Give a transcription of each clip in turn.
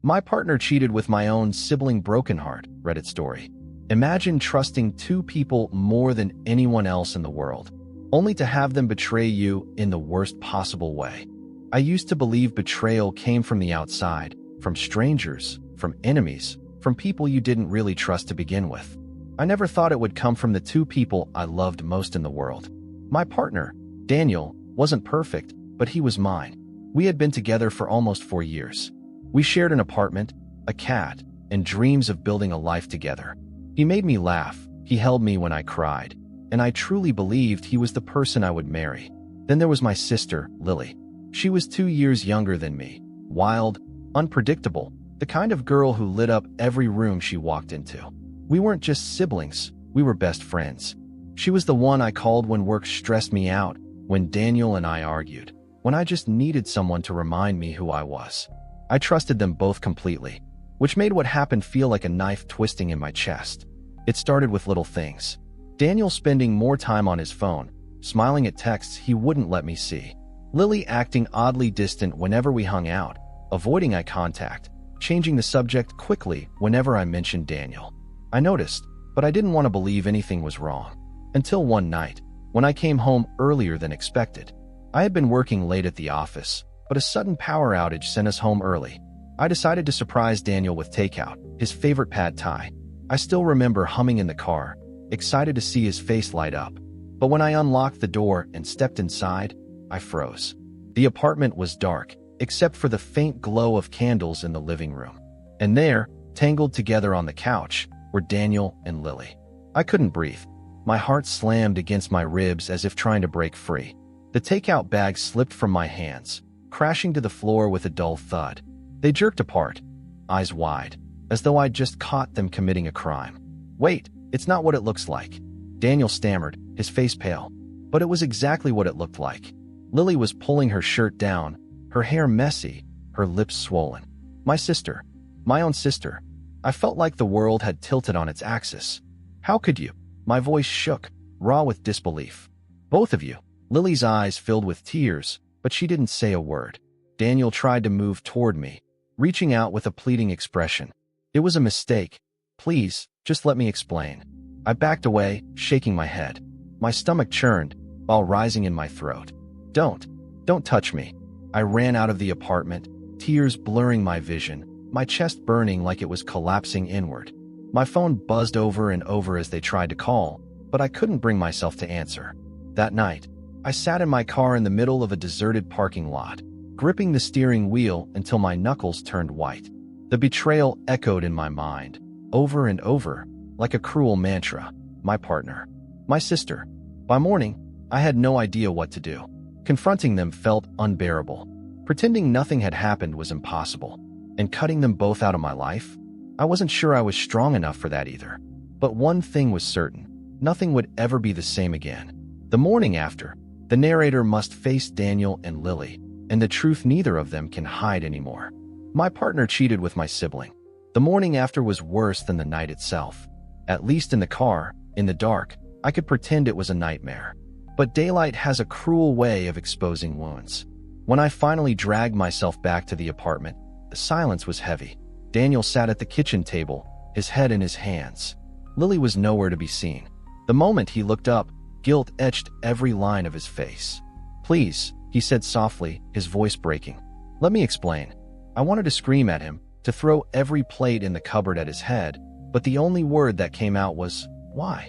My partner cheated with my own sibling broken heart, Reddit story. Imagine trusting two people more than anyone else in the world, only to have them betray you in the worst possible way. I used to believe betrayal came from the outside, from strangers, from enemies, from people you didn't really trust to begin with. I never thought it would come from the two people I loved most in the world. My partner, Daniel, wasn't perfect, but he was mine. We had been together for almost 4 years. We shared an apartment, a cat, and dreams of building a life together. He made me laugh, he held me when I cried, and I truly believed he was the person I would marry. Then there was my sister, Lily. She was 2 years younger than me, wild, unpredictable, the kind of girl who lit up every room she walked into. We weren't just siblings, we were best friends. She was the one I called when work stressed me out, when Daniel and I argued, when I just needed someone to remind me who I was. I trusted them both completely, which made what happened feel like a knife twisting in my chest. It started with little things. Daniel spending more time on his phone, smiling at texts he wouldn't let me see. Lily acting oddly distant whenever we hung out, avoiding eye contact, changing the subject quickly whenever I mentioned Daniel. I noticed, but I didn't want to believe anything was wrong. Until one night, when I came home earlier than expected. I had been working late at the office, but a sudden power outage sent us home early. I decided to surprise Daniel with takeout, his favorite pad thai. I still remember humming in the car, excited to see his face light up. But when I unlocked the door and stepped inside, I froze. The apartment was dark, except for the faint glow of candles in the living room. And there, tangled together on the couch, were Daniel and Lily. I couldn't breathe. My heart slammed against my ribs as if trying to break free. The takeout bag slipped from my hands, crashing to the floor with a dull thud. They jerked apart, eyes wide, as though I'd just caught them committing a crime. "Wait, it's not what it looks like," Daniel stammered, his face pale. But it was exactly what it looked like. Lily was pulling her shirt down, her hair messy, her lips swollen. My sister. My own sister. I felt like the world had tilted on its axis. "How could you?" My voice shook, raw with disbelief. "Both of you." Lily's eyes filled with tears, but she didn't say a word. Daniel tried to move toward me, reaching out with a pleading expression. "It was a mistake. Please, just let me explain." I backed away, shaking my head. My stomach churned, while rising in my throat. Don't touch me." I ran out of the apartment, tears blurring my vision, my chest burning like it was collapsing inward. My phone buzzed over and over as they tried to call, but I couldn't bring myself to answer. That night, I sat in my car in the middle of a deserted parking lot, gripping the steering wheel until my knuckles turned white. The betrayal echoed in my mind, over and over, like a cruel mantra. My partner. My sister. By morning, I had no idea what to do. Confronting them felt unbearable. Pretending nothing had happened was impossible. And cutting them both out of my life? I wasn't sure I was strong enough for that either. But one thing was certain. Nothing would ever be the same again. The morning after, the narrator must face Daniel and Lily, and the truth neither of them can hide anymore. My partner cheated with my sibling. The morning after was worse than the night itself. At least in the car, in the dark, I could pretend it was a nightmare. But daylight has a cruel way of exposing wounds. When I finally dragged myself back to the apartment, the silence was heavy. Daniel sat at the kitchen table, his head in his hands. Lily was nowhere to be seen. The moment he looked up, guilt etched every line of his face. "Please," he said softly, his voice breaking. "Let me explain." I wanted to scream at him, to throw every plate in the cupboard at his head, but the only word that came out was, "Why?"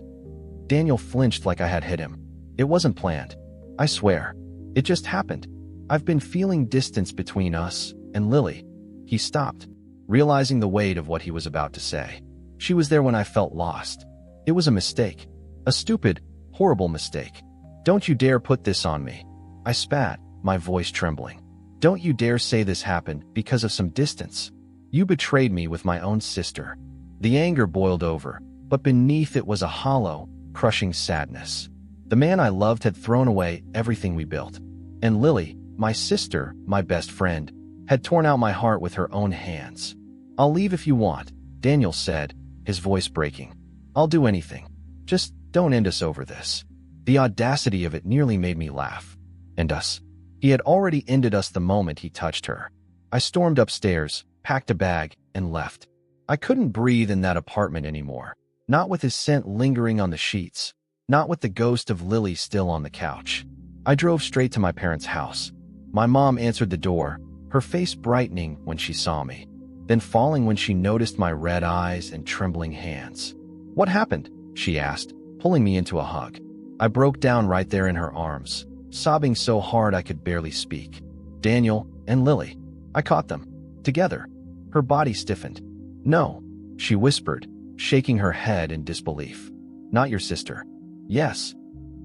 Daniel flinched like I had hit him. "It wasn't planned. I swear. It just happened. I've been feeling distance between us and Lily." He stopped, realizing the weight of what he was about to say. "She was there when I felt lost. It was a mistake. A stupid, horrible mistake. Don't you dare put this on me." I spat, my voice trembling. "Don't you dare say this happened because of some distance. You betrayed me with my own sister." The anger boiled over, but beneath it was a hollow, crushing sadness. The man I loved had thrown away everything we built. And Lily, my sister, my best friend, had torn out my heart with her own hands. "I'll leave if you want," Daniel said, his voice breaking. "I'll do anything. Just don't end us over this." The audacity of it nearly made me laugh. And us. He had already ended us the moment he touched her. I stormed upstairs, packed a bag, and left. I couldn't breathe in that apartment anymore. Not with his scent lingering on the sheets. Not with the ghost of Lily still on the couch. I drove straight to my parents' house. My mom answered the door, her face brightening when she saw me, then falling when she noticed my red eyes and trembling hands. "What happened?" she asked, pulling me into a hug. I broke down right there in her arms, sobbing so hard I could barely speak. Daniel and Lily. I caught them. Together. Her body stiffened. "No," she whispered, shaking her head in disbelief. "Not your sister." "Yes."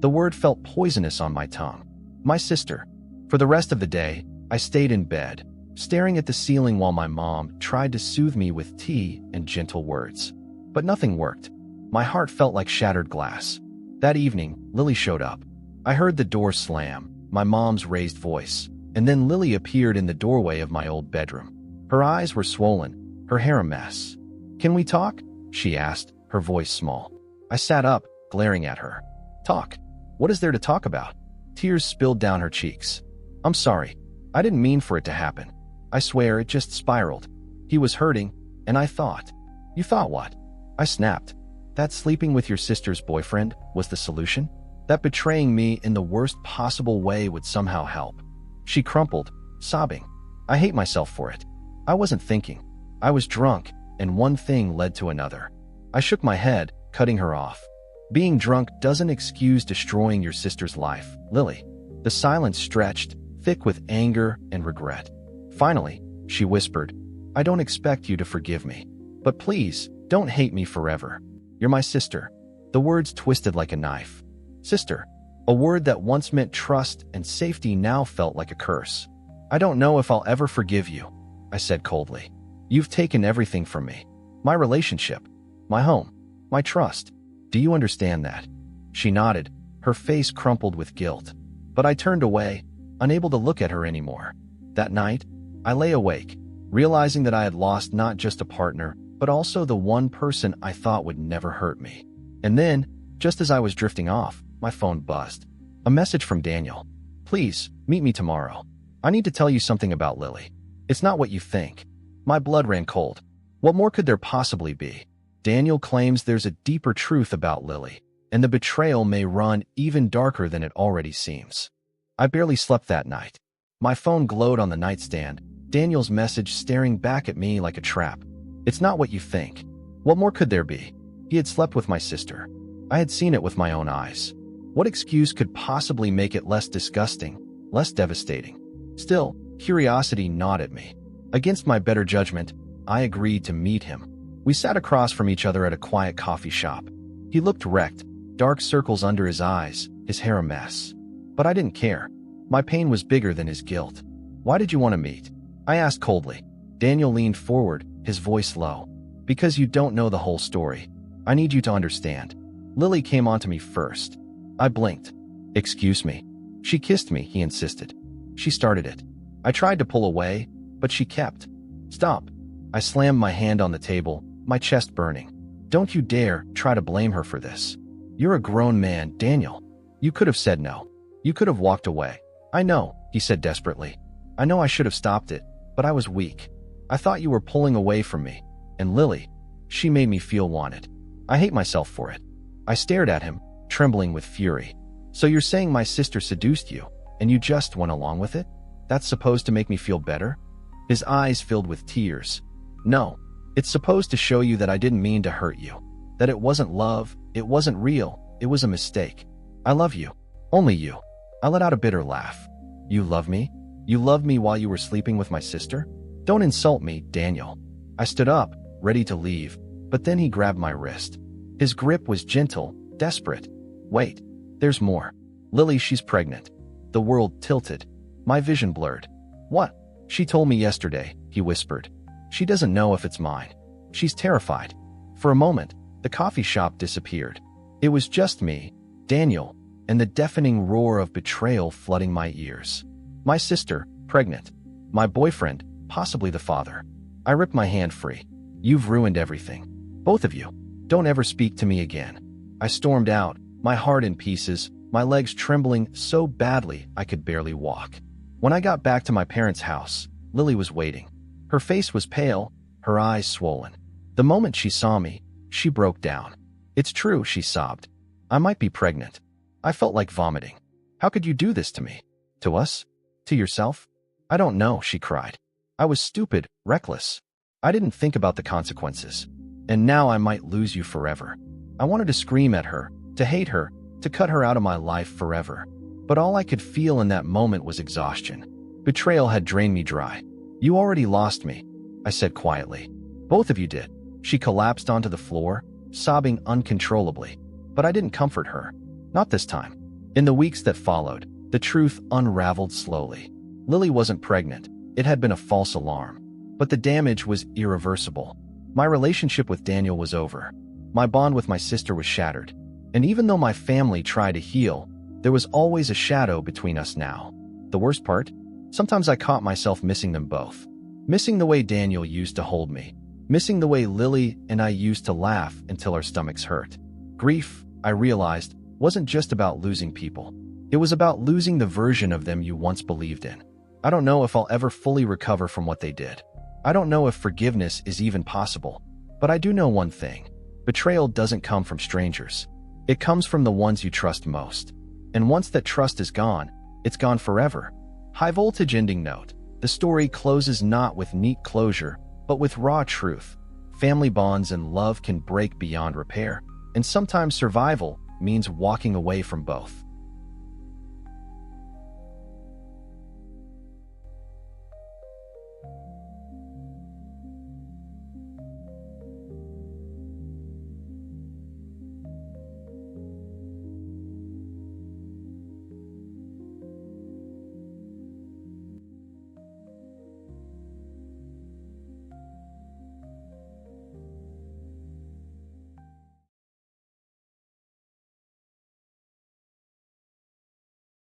The word felt poisonous on my tongue. My sister. For the rest of the day, I stayed in bed, staring at the ceiling while my mom tried to soothe me with tea and gentle words. But nothing worked. My heart felt like shattered glass. That evening, Lily showed up. I heard the door slam, my mom's raised voice, and then Lily appeared in the doorway of my old bedroom. Her eyes were swollen, her hair a mess. "Can we talk?" she asked, her voice small. I sat up, glaring at her. "Talk? What is there to talk about?" Tears spilled down her cheeks. "I'm sorry. I didn't mean for it to happen. I swear it just spiraled. He was hurting, and I thought." "You thought what?" I snapped. "That sleeping with your sister's boyfriend was the solution? That betraying me in the worst possible way would somehow help?" She crumpled, sobbing. "I hate myself for it. I wasn't thinking. I was drunk, and one thing led to another." I shook my head, cutting her off. "Being drunk doesn't excuse destroying your sister's life, Lily." The silence stretched, thick with anger and regret. Finally, she whispered, "I don't expect you to forgive me. But please, don't hate me forever. You're my sister." The words twisted like a knife. Sister. A word that once meant trust and safety now felt like a curse. "I don't know if I'll ever forgive you," I said coldly. "You've taken everything from me. My relationship, my home, my trust. Do you understand that?" She nodded, her face crumpled with guilt. But I turned away, unable to look at her anymore. That night, I lay awake, realizing that I had lost not just a partner, but also the one person I thought would never hurt me. And then, just as I was drifting off, my phone buzzed. A message from Daniel. "Please, meet me tomorrow. I need to tell you something about Lily. It's not what you think." My blood ran cold. What more could there possibly be? Daniel claims there's a deeper truth about Lily, and the betrayal may run even darker than it already seems. I barely slept that night. My phone glowed on the nightstand, Daniel's message staring back at me like a trap. "It's not what you think." What more could there be? He had slept with my sister. I had seen it with my own eyes. What excuse could possibly make it less disgusting, less devastating? Still, curiosity gnawed at me. Against my better judgment, I agreed to meet him. We sat across from each other at a quiet coffee shop. He looked wrecked, dark circles under his eyes, his hair a mess. But I didn't care. My pain was bigger than his guilt. "Why did you want to meet?" I asked coldly. Daniel leaned forward, his voice low. "Because you don't know the whole story. I need you to understand. Lily came onto me first." I blinked. "Excuse me." "She kissed me," he insisted. "She started it." I tried to pull away, but she kept. "Stop." I slammed my hand on the table, my chest burning. "Don't you dare try to blame her for this. You're a grown man, Daniel. You could have said no. You could have walked away." "I know," he said desperately. "I know I should have stopped it, but I was weak. I thought you were pulling away from me. And Lily, she made me feel wanted. I hate myself for it." I stared at him, trembling with fury. "So you're saying my sister seduced you, and you just went along with it? That's supposed to make me feel better?" His eyes filled with tears. "No, it's supposed to show you that I didn't mean to hurt you. That it wasn't love, it wasn't real, it was a mistake. I love you. Only you." I let out a bitter laugh. "You love me? You loved me while you were sleeping with my sister? Don't insult me, Daniel." I stood up, ready to leave, but then he grabbed my wrist. His grip was gentle, desperate. "Wait, there's more. Lily, she's pregnant." The world tilted. My vision blurred. "What?" "She told me yesterday," he whispered. "She doesn't know if it's mine. She's terrified." For a moment, the coffee shop disappeared. It was just me, Daniel, and the deafening roar of betrayal flooding my ears. My sister, pregnant. My boyfriend, possibly the father. I ripped my hand free. "You've ruined everything. Both of you. Don't ever speak to me again." I stormed out, my heart in pieces, my legs trembling so badly I could barely walk. When I got back to my parents' house, Lily was waiting. Her face was pale, her eyes swollen. The moment she saw me, she broke down. "It's true," she sobbed. "I might be pregnant." I felt like vomiting. "How could you do this to me? To us? To yourself?" "I don't know," she cried. "I was stupid, reckless. I didn't think about the consequences. And now I might lose you forever." I wanted to scream at her, to hate her, to cut her out of my life forever. But all I could feel in that moment was exhaustion. Betrayal had drained me dry. "You already lost me," I said quietly. "Both of you did." She collapsed onto the floor, sobbing uncontrollably. But I didn't comfort her. Not this time. In the weeks that followed, the truth unraveled slowly. Lily wasn't pregnant. It had been a false alarm. But the damage was irreversible. My relationship with Daniel was over. My bond with my sister was shattered. And even though my family tried to heal, there was always a shadow between us now. The worst part? Sometimes I caught myself missing them both. Missing the way Daniel used to hold me. Missing the way Lily and I used to laugh until our stomachs hurt. Grief, I realized, wasn't just about losing people. It was about losing the version of them you once believed in. I don't know if I'll ever fully recover from what they did. I don't know if forgiveness is even possible. But I do know one thing. Betrayal doesn't come from strangers. It comes from the ones you trust most. And once that trust is gone, it's gone forever. High voltage ending note. The story closes not with neat closure, but with raw truth. Family bonds and love can break beyond repair. And sometimes survival means walking away from both.